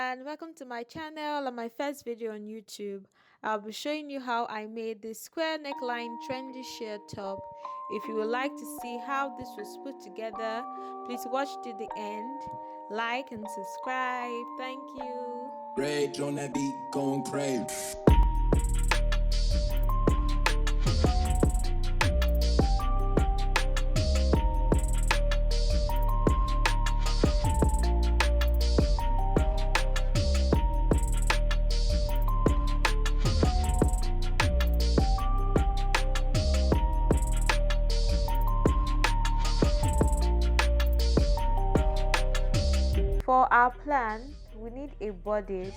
everyone, welcome to my channel and my first video on YouTube. I'll be showing you how I made this square neckline trendy sheer top. If you would like to see how this was put together, please watch to the end, like and subscribe. Thank you. Rage on that beat, going crazy. For our plan, we need a bodice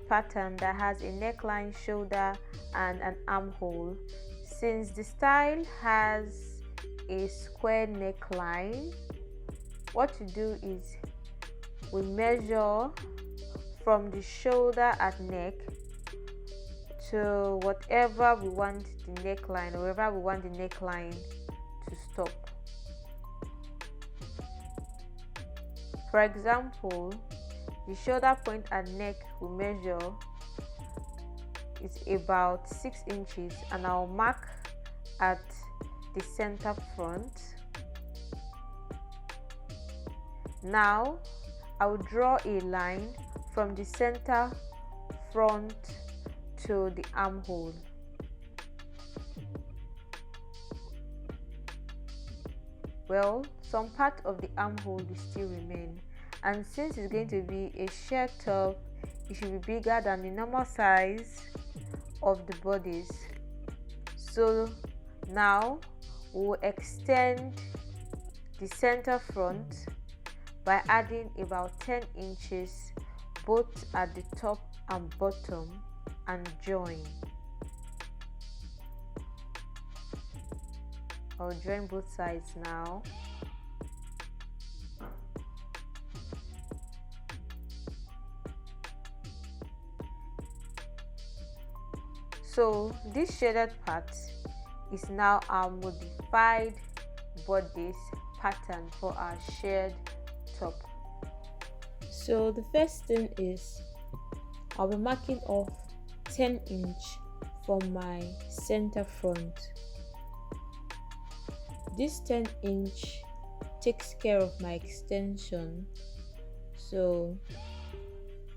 pattern that has a neckline, shoulder and an armhole. Since the style has a square neckline, what to do is we measure from the shoulder at neck to whatever we want the neckline, or wherever we want the neckline to stop. For example, the shoulder point and neck we measure is about 6 inches, and I'll mark at the center front. Now I will draw a line from the center front to the armhole. Well, some part of the armhole will still remain, and since it's going to be a sheer top, it should be bigger than the normal size of the bodice. So now we'll extend the center front by adding about 10 inches both at the top and bottom and join. I'll join both sides now. So this shaded part is now our modified bodice pattern for our shared top. So the first thing is I'll be marking off 10 inch from my center front. This 10 inch takes care of my extension, so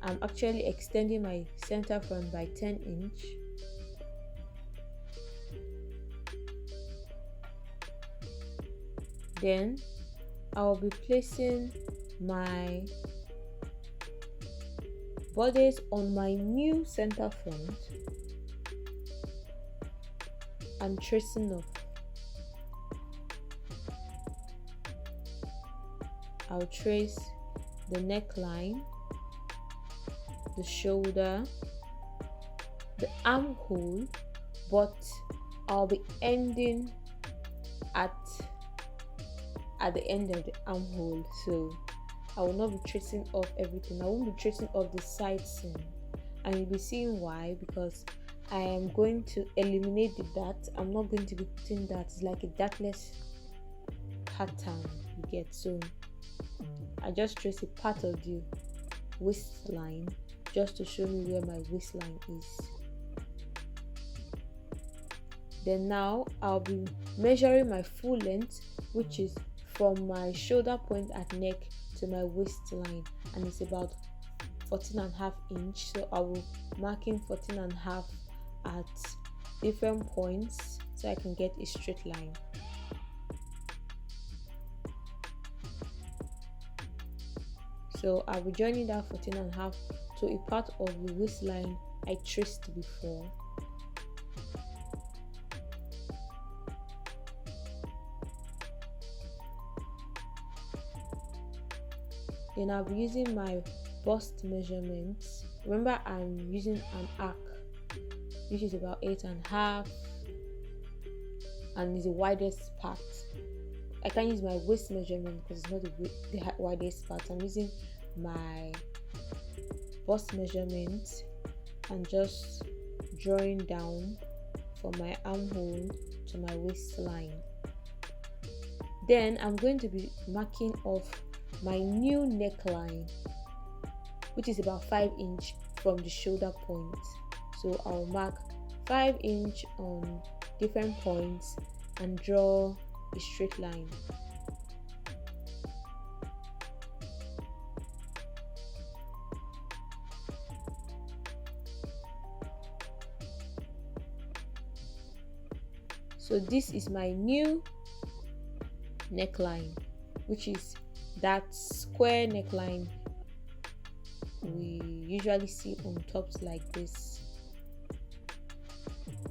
I'm actually extending my center front by 10 inch. Then I'll be placing my bodice on my new center front and tracing off. I'll trace the neckline, the shoulder, the armhole, but I'll be ending at the end of the armhole, so I will not be tracing off everything. I won't be tracing off the side seam, and you'll be seeing why, because I am going to eliminate the dot. I'm not going to be putting that. It's like a dartless pattern, you get. So I just trace a part of the waistline just to show me where my waistline is. Then now I'll be measuring my full length, which is from my shoulder point at neck to my waistline, and it's about 14.5 inch. So I will marking 14.5 at different points so I can get a straight line. So I'll be joining that 14.5 to a part of the waistline I traced before. Then I'll be using my bust measurements. Remember, I'm using an arc which is about 8.5 and is the widest part. I can't use my waist measurement because it's not the widest part. I'm using my bust measurement and just drawing down from my armhole to my waistline. Then I'm going to be marking off my new neckline, which is about 5 inch from the shoulder point. So I'll mark 5 inch on different points and draw a straight line. So this is my new neckline, which is that square neckline we usually see on tops like this.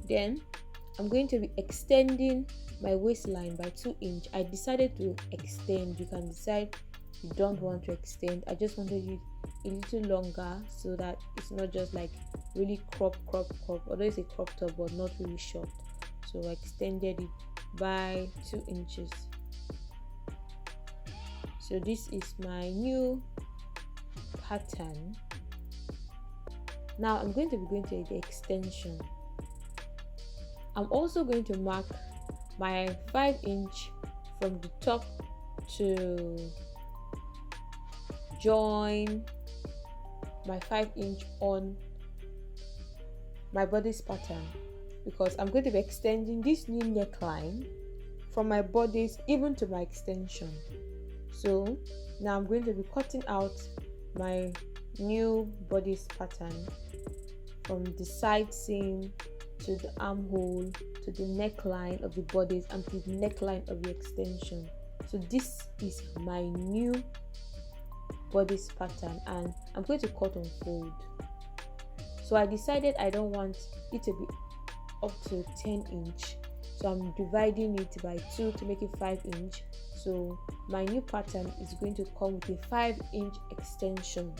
Then I'm going to be extending my waistline by 2 inch. I decided to extend. You can decide you don't want to extend. I just wanted it a little longer so that it's not just like really crop, although it's a crop top but not really short. So I extended it by 2 inches. So this is my new pattern. Now I'm going to be going to the extension. I'm also going to mark my 5 inch from the top to join my 5 inch on my bodice pattern, because I'm going to be extending this new neckline from my bodice even to my extension. So now I'm going to be cutting out my new bodice pattern from the side seam to the armhole to the neckline of the bodice and to the neckline of the extension. So this is my new bodice pattern, and I'm going to cut on fold. So I decided I don't want it to be up to 10 inch, so I'm dividing it by 2 to make it 5 inch. So my new pattern is going to come with a 5 inch extension,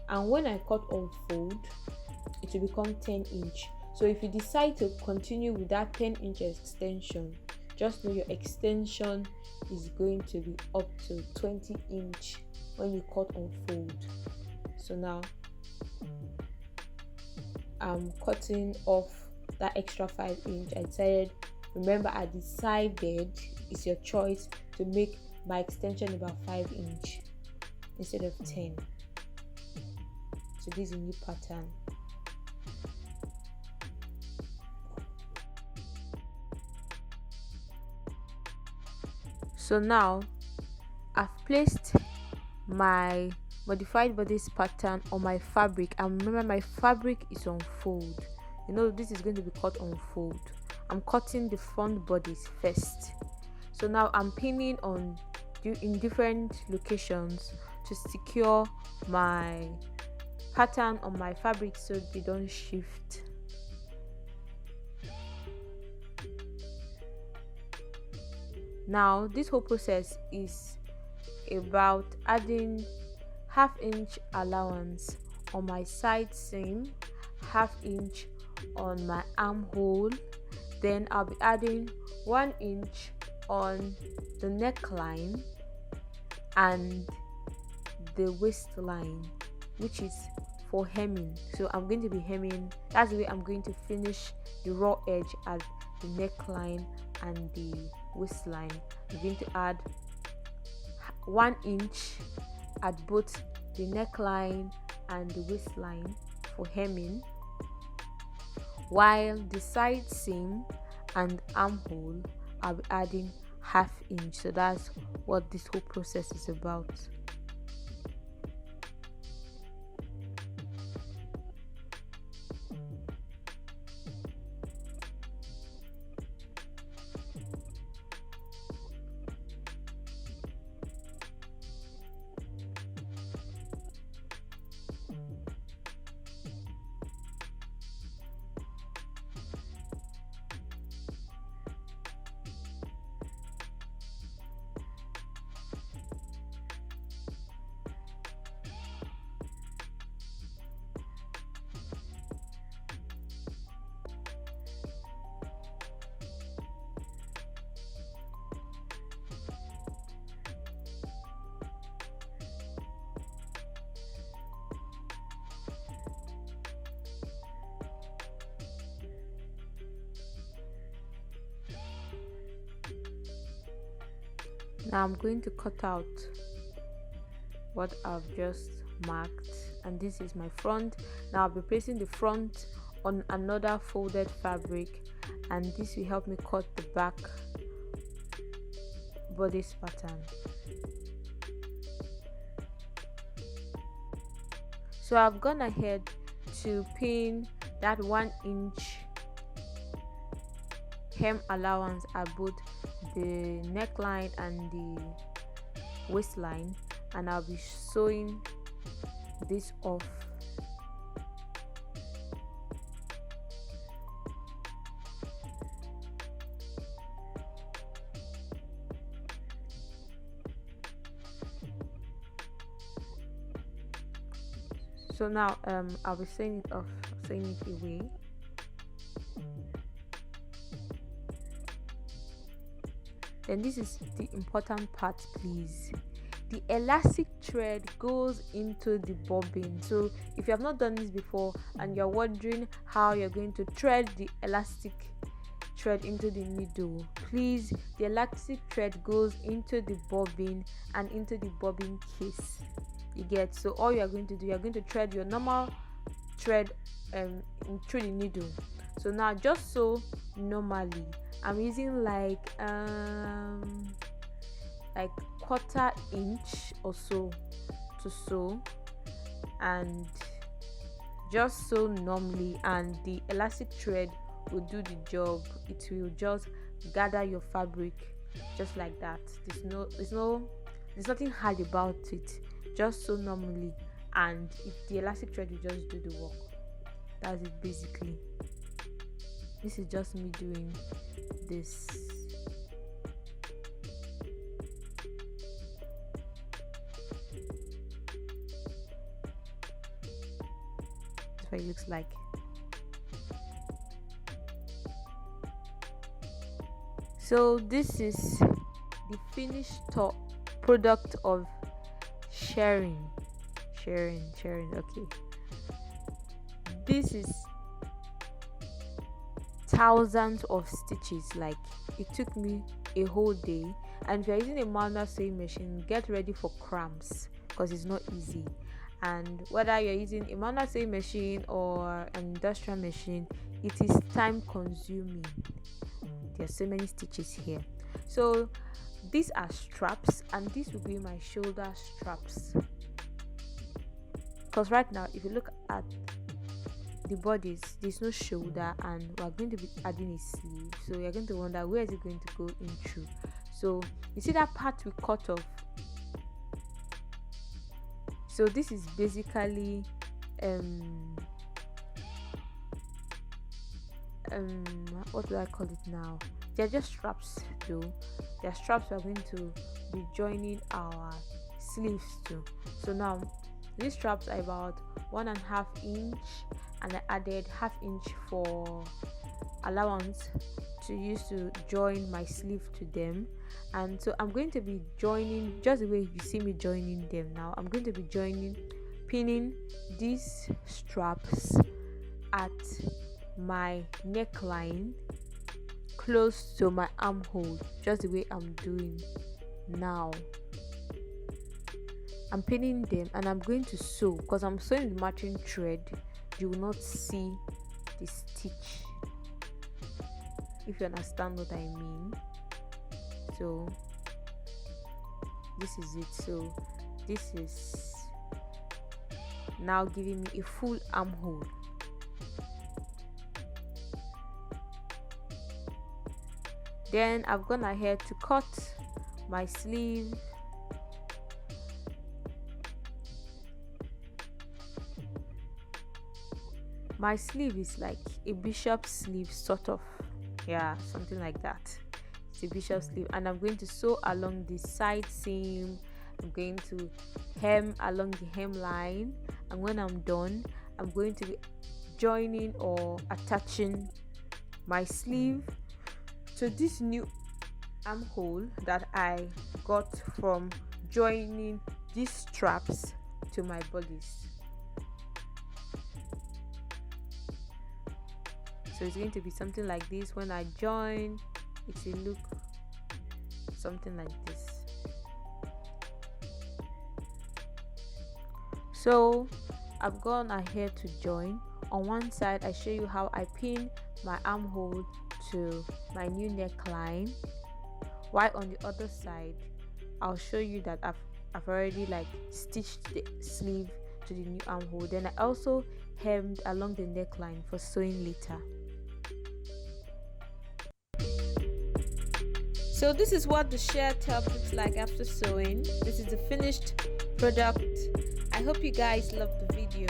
and when I cut on fold it will become 10 inch. So if you decide to continue with that 10 inch extension, just know your extension is going to be up to 20 inch when you cut on fold. So now I'm cutting off that extra 5 inch. I decided, remember I decided it's your choice to make my extension about 5 inch instead of 10. So this is a new pattern. So now I've placed my modified bodice pattern on my fabric, and remember my fabric is on fold. You know this is going to be cut on fold. I'm cutting the front bodice first. So now I'm pinning on in different locations to secure my pattern on my fabric so they don't shift. Now this whole process is about adding ½ inch allowance on my side seam, ½ inch on my armhole, then I'll be adding 1 inch on the neckline and the waistline, which is for hemming. So I'm going to be hemming. That's the way I'm going to finish the raw edge at the neckline and the waistline. I'm going to add 1 inch at both the neckline and the waistline for hemming, while the side seam and armhole I'll be adding ½ inch. So that's what this whole process is about. Now I'm going to cut out what I've just marked, and this is my front. Now I'll be placing the front on another folded fabric, and this will help me cut the back bodice pattern. So I've gone ahead to pin that 1 inch hem allowance at both the neckline and the waistline, and I'll be sewing this off. So now I'll be sewing it off, sewing it away. Then this is the important part, please. The elastic thread goes into the bobbin. So if you have not done this before and you're wondering how you're going to thread the elastic thread into the needle, please, the elastic thread goes into the bobbin and into the bobbin case. You get? So all you are going to do, you're going to thread your normal thread through the needle. So now just sew normally. I'm using like 1/4 inch or so to sew, and just sew normally, and the elastic thread will do the job. It will just gather your fabric just like that. There's nothing hard about it. Just sew normally, and the elastic thread will just do the work. That's it basically. This is just me doing this. That's what it looks like. So this is the finished product of Shirring. Okay, this is thousands of stitches. Like, it took me a whole day, and if you're using a manual sewing machine, get ready for cramps because it's not easy. And whether you're using a manual sewing machine or an industrial machine, it is time consuming. There's so many stitches here. So these are straps, and these will be my shoulder straps, because right now if you look at the bodice, there's no shoulder, and we're going to be adding a sleeve, so you're going to wonder where is it going to go in through. So you see that part we cut off. So this is basically what do I call it now? They're just straps though. They're straps we're going to be joining our sleeves to. So now these straps are about 1.5 inch, and I added 1/2 inch for allowance to use to join my sleeve to them. And so I'm going to be joining just the way you see me joining them now. I'm going to be pinning these straps at my neckline close to my armhole, just the way I'm doing now. I'm pinning them, and I'm going to sew. Because I'm sewing the matching thread, you will not see the stitch, if you understand what I mean. So this is it. So this is now giving me a full armhole. Then I've gone ahead to cut my sleeve. My sleeve is like a bishop sleeve, sort of. Yeah, something like that. It's a bishop sleeve, and I'm going to sew along the side seam. I'm going to hem along the hemline, and when I'm done, I'm going to be joining or attaching my sleeve to this new armhole that I got from joining these straps to my bodice. So it's going to be something like this. When I join, it will look something like this. So I've gone ahead to join. On one side I show you how I pin my armhole to my new neckline, while on the other side I'll show you that I've already like stitched the sleeve to the new armhole. Then I also hemmed along the neckline for sewing later. So this is what the shirred top looks like after sewing. This is the finished product. I hope you guys loved the video.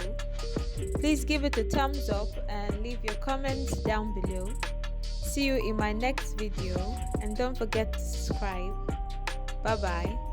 Please give it a thumbs up and leave your comments down below. See you in my next video, and don't forget to subscribe. Bye bye.